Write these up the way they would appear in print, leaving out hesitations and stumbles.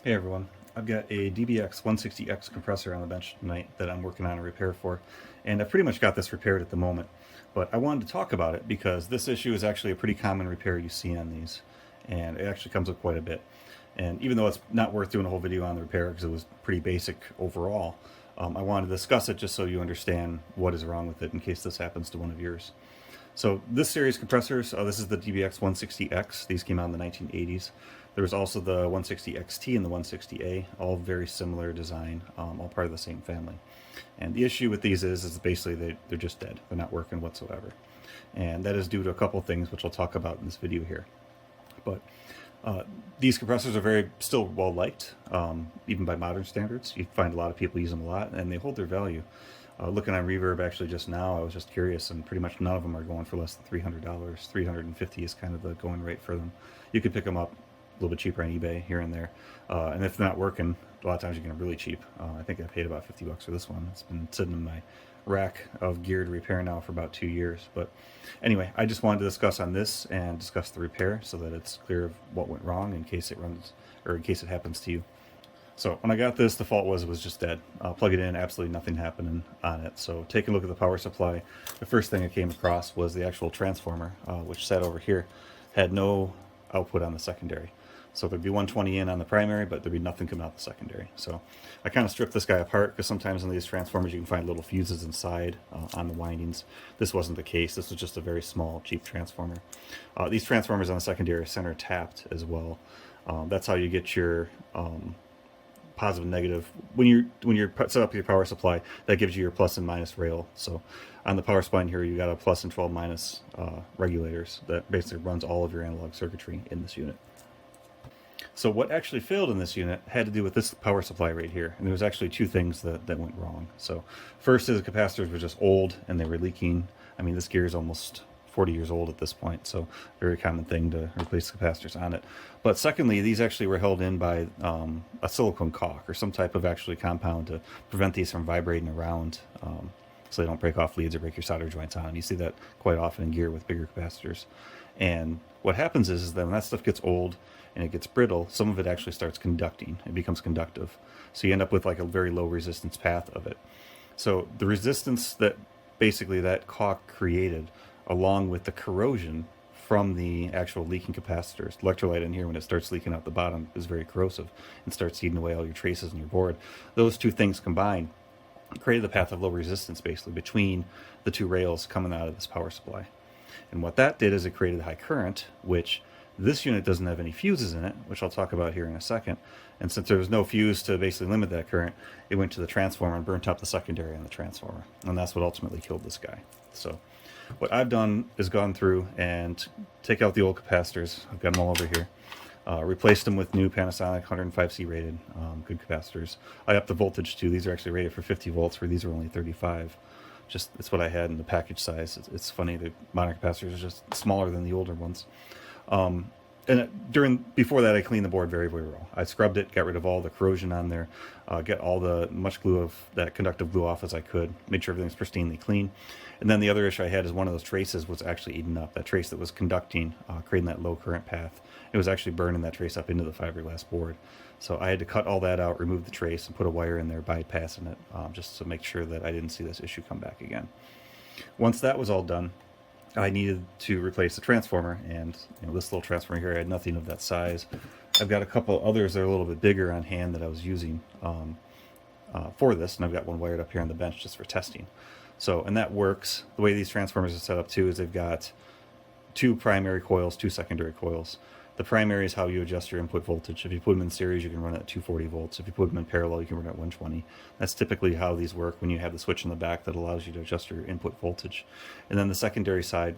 Hey everyone, I've got a DBX 160X compressor on the bench tonight that I'm working on a repair for, and I've pretty much got this repaired at the moment. But I wanted to talk about it because this issue is actually a pretty common repair you see on these, and it actually comes up quite a bit. And even though it's not worth doing a whole video on the repair because it was pretty basic overall, I wanted to discuss it just so you understand what is wrong with it in case this happens to one of yours. So this series compressors, this is the DBX 160X. These came out in the 1980s. There was also the 160XT and the 160A, all very similar design, all part of the same family. And the issue with these is basically they're just dead. They're not working whatsoever. And that is due to a couple things, which I'll talk about in this video here. But these compressors are still well liked, even by modern standards. You find a lot of people use them a lot, and they hold their value. Looking on Reverb actually just now, I was just curious, and pretty much none of them are going for less than $300. $350 is kind of the going rate for them. You could pick them up a little bit cheaper on eBay here and there, and if they're not working, a lot of times you can get them really cheap. I think I paid about $50 for this one. It's been sitting in my rack of gear to repair now for about 2 years. But anyway, I just wanted to discuss on this and discuss the repair so that it's clear of what went wrong in case it runs or in case it happens to you. So when I got this, the fault was it was just dead. Plug it in, absolutely nothing happening on it. So taking a look at the power supply, the first thing I came across was the actual transformer, which sat over here, had no output on the secondary. So there'd be 120 in on the primary, but there'd be nothing coming out the secondary. So I kind of stripped this guy apart because sometimes in these transformers you can find little fuses inside on the windings. This wasn't the case. This was just a very small, cheap transformer. These transformers on the secondary are center tapped as well. That's how you get your positive and negative. When you're set up your power supply, that gives you your plus and minus rail. So on the power supply in here, you got a plus and 12 minus regulators that basically runs all of your analog circuitry in this unit. So what actually failed in this unit had to do with this power supply right here. And there was actually two things that went wrong. So first is the capacitors were just old and they were leaking. I mean, this gear is almost 40 years old at this point, so very common thing to replace the capacitors on it. But secondly, these actually were held in by a silicone caulk or some type of actually compound to prevent these from vibrating around, so they don't break off leads or break your solder joints on them. You see that quite often in gear with bigger capacitors. And what happens is that when that stuff gets old and it gets brittle, some of it actually starts conducting. It becomes conductive. So you end up with like a very low resistance path of it. So the resistance that basically that caulk created, along with the corrosion from the actual leaking capacitors. Electrolyte in here, when it starts leaking out the bottom, is very corrosive and starts eating away all your traces in your board. Those two things combined created the path of low resistance basically between the two rails coming out of this power supply. And what that did is it created high current, which this unit doesn't have any fuses in it, which I'll talk about here in a second. And since there was no fuse to basically limit that current, it went to the transformer and burnt up the secondary on the transformer. And that's what ultimately killed this guy. So what I've done is gone through and take out the old capacitors. I've got them all over here. Replaced them with new Panasonic 105C rated good capacitors. I upped the voltage too. These are actually rated for 50 volts where these are only 35. Just it's what I had in the package size. It's funny, the modern capacitors are just smaller than the older ones. Before that, I cleaned the board very, very well. I scrubbed it, got rid of all the corrosion on there, get all the much glue of that conductive glue off as I could, made sure everything's pristinely clean. And then the other issue I had is one of those traces was actually eaten up. That trace that was conducting, creating that low current path, it was actually burning that trace up into the fiberglass board. So I had to cut all that out, remove the trace, and put a wire in there bypassing it, just to make sure that I didn't see this issue come back again. Once that was all done, I needed to replace the transformer, and this little transformer here, I had nothing of that size. I've got a couple others that are a little bit bigger on hand that I was using for this, and I've got one wired up here on the bench just for testing. So, and that works. The way these transformers are set up too is they've got two primary coils, two secondary coils. The primary is how you adjust your input voltage. If you put them in series, you can run it at 240 volts. If you put them in parallel, you can run it at 120. That's typically how these work when you have the switch in the back that allows you to adjust your input voltage. And then the secondary side,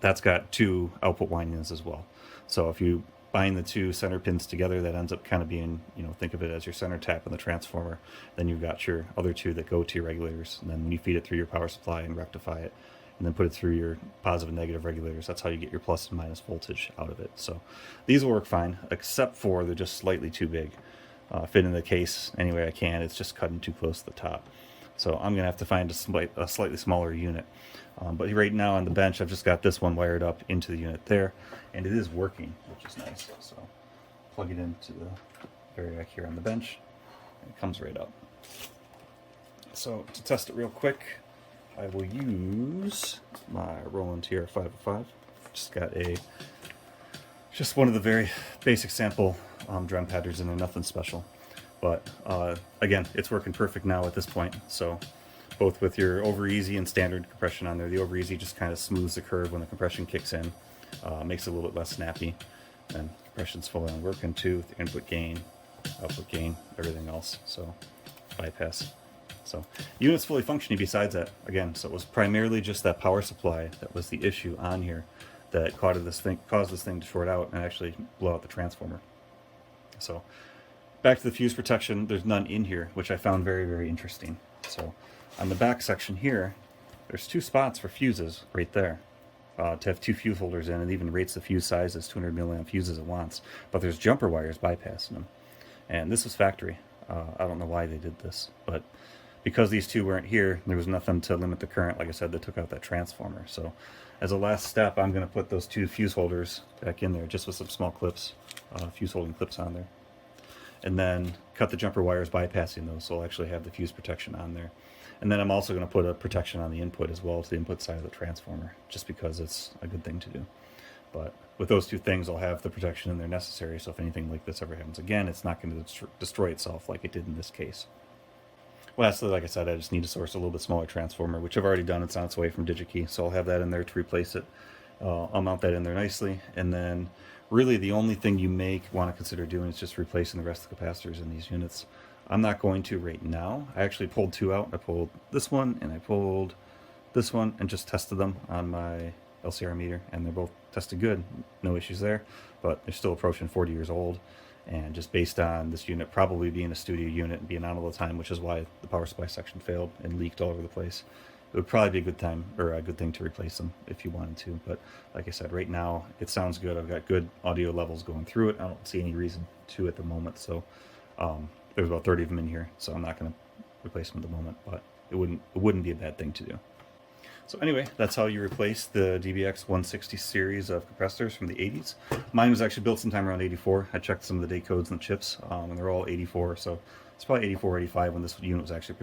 that's got two output windings as well. So if you bind the two center pins together, that ends up kind of being, think of it as your center tap in the transformer. Then you've got your other two that go to your regulators. And then when you feed it through your power supply and rectify it, and then put it through your positive and negative regulators. That's how you get your plus and minus voltage out of it. So these will work fine, except for they're just slightly too big. Fit in the case any way I can. It's just cutting too close to the top. So I'm going to have to find a slightly smaller unit. But right now on the bench, I've just got this one wired up into the unit there, and it is working, which is nice. So plug it into the variac here on the bench, and it comes right up. So to test it real quick, I will use my Roland TR505. Just one of the very basic sample drum patterns in there, nothing special. But again, it's working perfect now at this point. So both with your over easy and standard compression on there, the over easy just kind of smooths the curve when the compression kicks in, makes it a little bit less snappy. And compression's fully on working too, with the input gain, output gain, everything else. So bypass. So unit's fully functioning besides that, again. So it was primarily just that power supply that was the issue on here that caused this thing to short out and actually blow out the transformer. So back to the fuse protection, there's none in here, which I found very, very interesting. So on the back section here, there's 2 spots for fuses right there. To have 2 fuse holders in, and even rates the fuse size as 200 milliamp fuses it wants. But there's jumper wires bypassing them. And this was factory. I don't know why they did this, but because these 2 weren't here, there was nothing to limit the current. Like I said, they took out that transformer. So as a last step, I'm going to put those 2 fuse holders back in there, just with some small clips, fuse holding clips on there. And then cut the jumper wires bypassing those, so I'll actually have the fuse protection on there. And then I'm also going to put a protection on the input as well, to the input side of the transformer, just because it's a good thing to do. But with those 2 things, I'll have the protection in there necessary, so if anything like this ever happens again, it's not going to destroy itself like it did in this case. Lastly, like I said, I just need to source a little bit smaller transformer, which I've already done. It's on its way from DigiKey, so I'll have that in there to replace it. I'll mount that in there nicely, and then really the only thing you may want to consider doing is just replacing the rest of the capacitors in these units. I'm not going to right now. I actually pulled 2 out. I pulled this one and I pulled this one and just tested them on my LCR meter, and they're both tested good. No issues there, but they're still approaching 40 years old. And just based on this unit probably being a studio unit and being on all the time, which is why the power supply section failed and leaked all over the place, it would probably be a good time, or a good thing to replace them if you wanted to. But like I said, right now it sounds good. I've got good audio levels going through it. I don't see any reason to at the moment. So there's about 30 of them in here, so I'm not going to replace them at the moment, but it wouldn't be a bad thing to do. So anyway, that's how you replace the DBX 160 series of compressors from the 80s. Mine was actually built sometime around 84. I checked some of the date codes and the chips, and they're all 84, so it's probably 84 or 85 when this unit was actually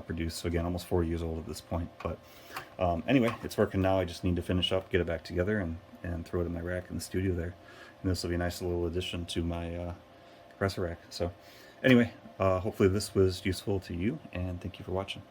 produced. So again, almost 4 years old at this point. But anyway, it's working now. I just need to finish up, get it back together, and throw it in my rack in the studio there. And this will be a nice little addition to my compressor rack. So anyway, hopefully this was useful to you, and thank you for watching.